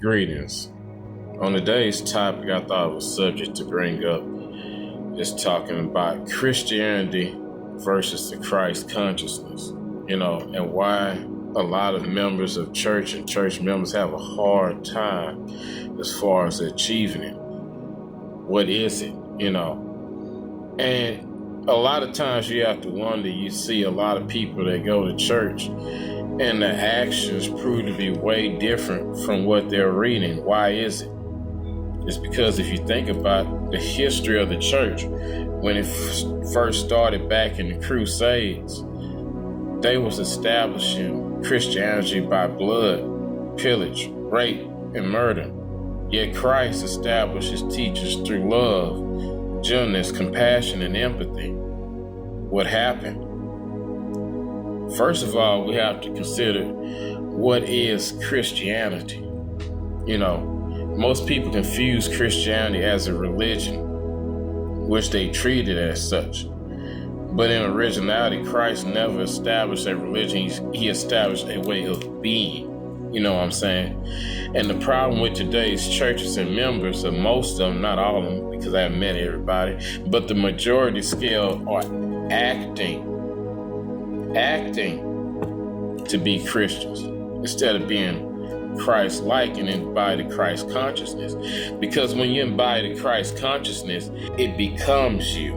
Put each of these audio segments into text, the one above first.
Greetings. On today's topic, I thought it was subject to bring up is talking about Christianity versus the Christ consciousness, and why a lot of members of church and church members have a hard time as far as achieving it. What is it, And a lot of times you have to wonder, you see a lot of people that go to church and the actions prove to be way different from what they're reading. Why is it? It's because if you think about the history of the church, when it first started back in the Crusades, they was establishing Christianity by blood, pillage, rape, and murder. Yet Christ established his teachers through love, gentleness, compassion, and empathy. What happened? First of all, we have to consider what is Christianity. Most people confuse Christianity as a religion, which they treat it as such. But in originality, Christ never established a religion. He established a way of being. You know what I'm saying? And the problem with today's churches and members, of most of them, not all of them, because I haven't met everybody, but the majority scale are acting to be Christians instead of being Christ-like and embody Christ consciousness. Because when you embody the Christ consciousness, it becomes you.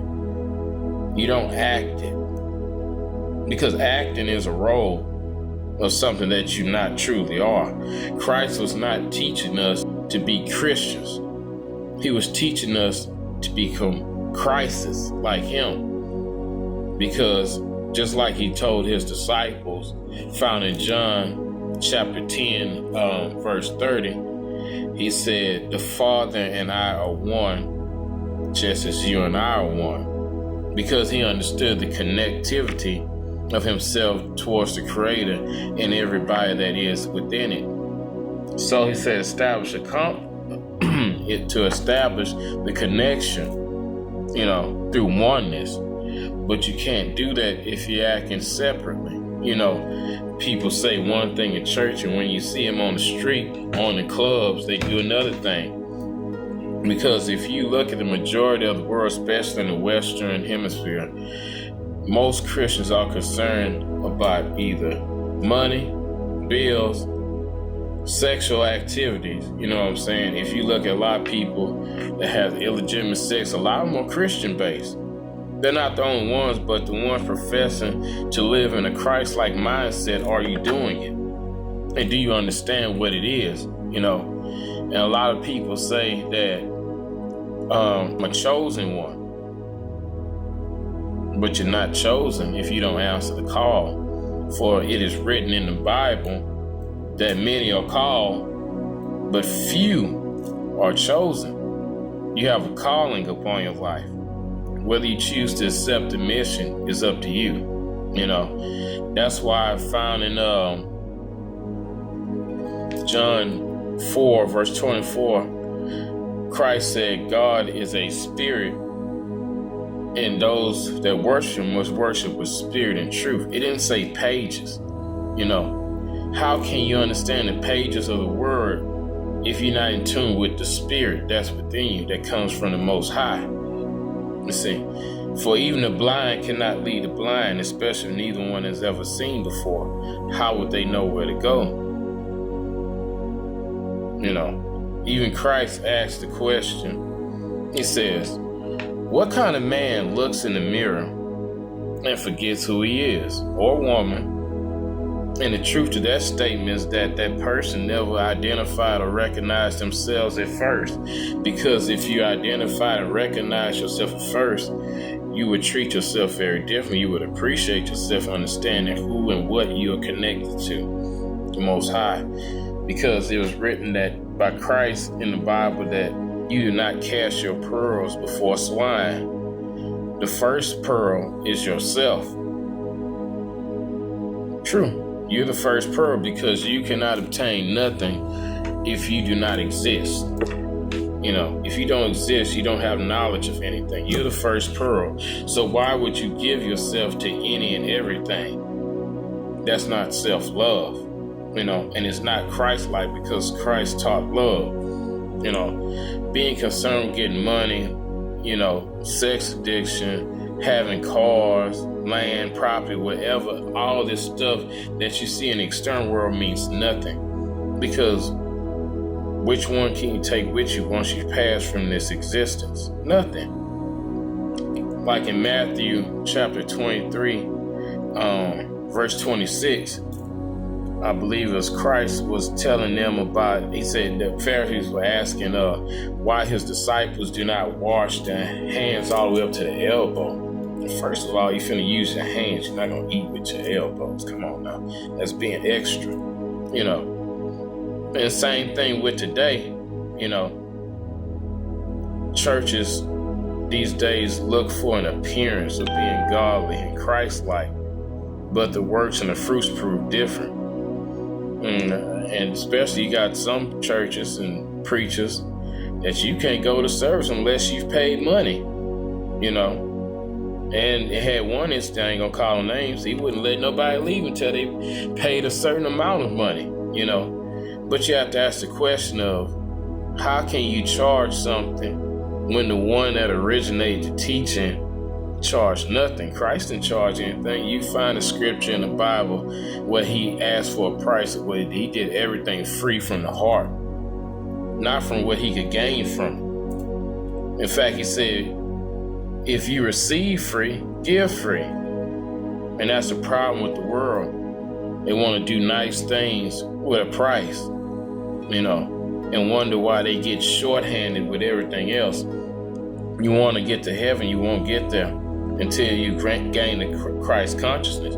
You don't act it. Because acting is a role of something that you not truly are. Christ was not teaching us to be Christians. He was teaching us to become Christs like him. Because just like he told his disciples, found in John chapter 10, verse 30, he said, the Father and I are one, just as you and I are one. Because he understood the connectivity of himself towards the Creator and everybody that is within it. So he said, to establish the connection, through oneness. But you can't do that if you're acting separately. People say one thing in church, and when you see them on the street, on the clubs, they do another thing. Because if you look at the majority of the world, especially in the Western Hemisphere, most Christians are concerned about either money, bills, sexual activities. You know what I'm saying? If you look at a lot of people that have illegitimate sex, a lot of them are Christian-based. They're not the only ones, but the ones professing to live in a Christ-like mindset. Are you doing it? And do you understand what it is? And a lot of people say that I'm a chosen one. But you're not chosen if you don't answer the call. For it is written in the Bible that many are called, but few are chosen. You have a calling upon your life. Whether you choose to accept the mission is up to you. That's why I found in John 4, verse 24, Christ said, God is a spirit, and those that worship must worship with spirit and truth. It didn't say pages. How can you understand the pages of the word if you're not in tune with the spirit that's within you, that comes from the Most High? You see, for even the blind cannot lead the blind, especially if neither one has ever seen before. How would they know where to go? Even Christ asked the question. He says, what kind of man looks in the mirror and forgets who he is, or woman? And the truth to that statement is that that person never identified or recognized themselves at first. Because if you identified and recognized yourself at first, you would treat yourself very differently. You would appreciate yourself, understanding who and what you are connected to, the Most High. Because it was written that by Christ in the Bible that you do not cast your pearls before swine. The first pearl is yourself. True. You're the first pearl because you cannot obtain nothing if you do not exist. If you don't exist, you don't have knowledge of anything. You're the first pearl. So why would you give yourself to any and everything? That's not self-love. And it's not Christ-like because Christ taught love. Being concerned with getting money, sex addiction, having cars, land, property, whatever, all this stuff that you see in the external world means nothing. Because which one can you take with you once you pass from this existence? Nothing. Like in Matthew chapter 23, verse 26, I believe as Christ was telling them about, he said the Pharisees were asking why his disciples do not wash their hands all the way up to the elbow. First of all, you're finna use your hands. You're not gonna eat with your elbows. Come on now. That's being extra, And same thing with today, churches these days look for an appearance of being godly and Christ-like, but the works and the fruits prove different. And especially you got some churches and preachers that you can't go to service unless you've paid money, And it had one instance, I ain't gonna call names, he wouldn't let nobody leave until they paid a certain amount of money, But you have to ask the question of, how can you charge something when the one that originated the teaching charged nothing? Christ didn't charge anything. You find a scripture in the Bible where he asked for a price, where he did everything free from the heart, not from what he could gain from it. In fact, he said, if you receive free, give free. And that's the problem with the world. They want to do nice things with a price, and wonder why they get shorthanded with everything else. You want to get to heaven, you won't get there until you gain the Christ consciousness.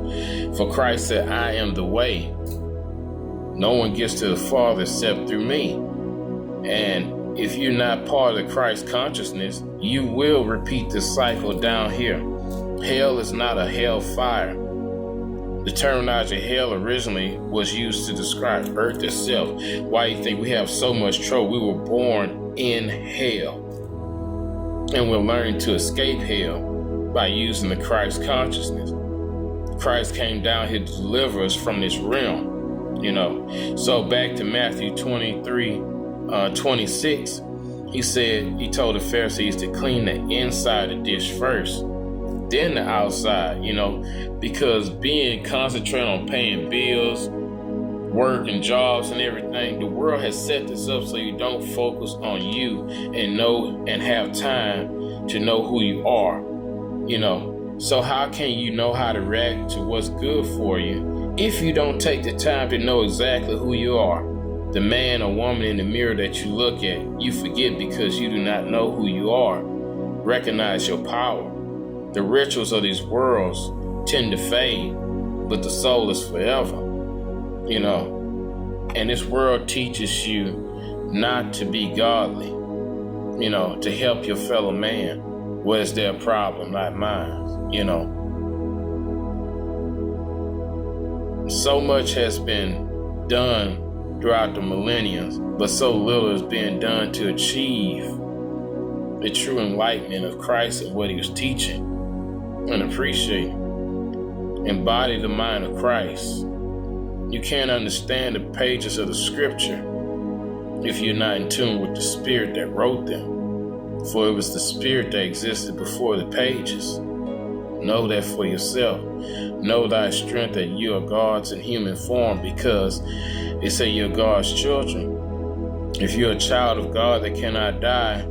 For Christ said, I am the way. No one gets to the Father except through me. And if you're not part of the Christ consciousness, you will repeat this cycle down here. Hell is not a hell fire. The terminology hell originally was used to describe earth itself. Why you think we have so much trouble? We were born in hell. And we're learning to escape hell by using the Christ consciousness. Christ came down here to deliver us from this realm, So back to Matthew 23, 26, he told the Pharisees to clean the inside of the dish first, then the outside, because being concentrated on paying bills, work and jobs and everything, the world has set this up so you don't focus on you and know and have time to know who you are, So how can you know how to react to what's good for you if you don't take the time to know exactly who you are? The man or woman in the mirror that you look at, you forget because you do not know who you are. Recognize your power. The rituals of these worlds tend to fade, but the soul is forever, And this world teaches you not to be godly, to help your fellow man. What is their problem, not mine, So much has been done throughout the millenniums, but so little is being done to achieve the true enlightenment of Christ and what he was teaching. And appreciate it. Embody the mind of Christ. You can't understand the pages of the scripture if you're not in tune with the spirit that wrote them. For it was the spirit that existed before the pages. Know that for yourself. Know thy strength that you are God's in human form, because they say you're God's children. If you're a child of God that cannot die,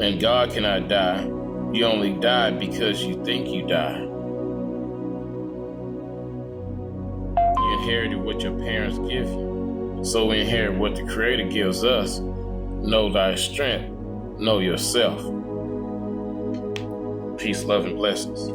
and God cannot die, you only die because you think you die. You inherited what your parents give you. So we inherit what the Creator gives us. Know thy strength. Know yourself. Peace, love, and blessings.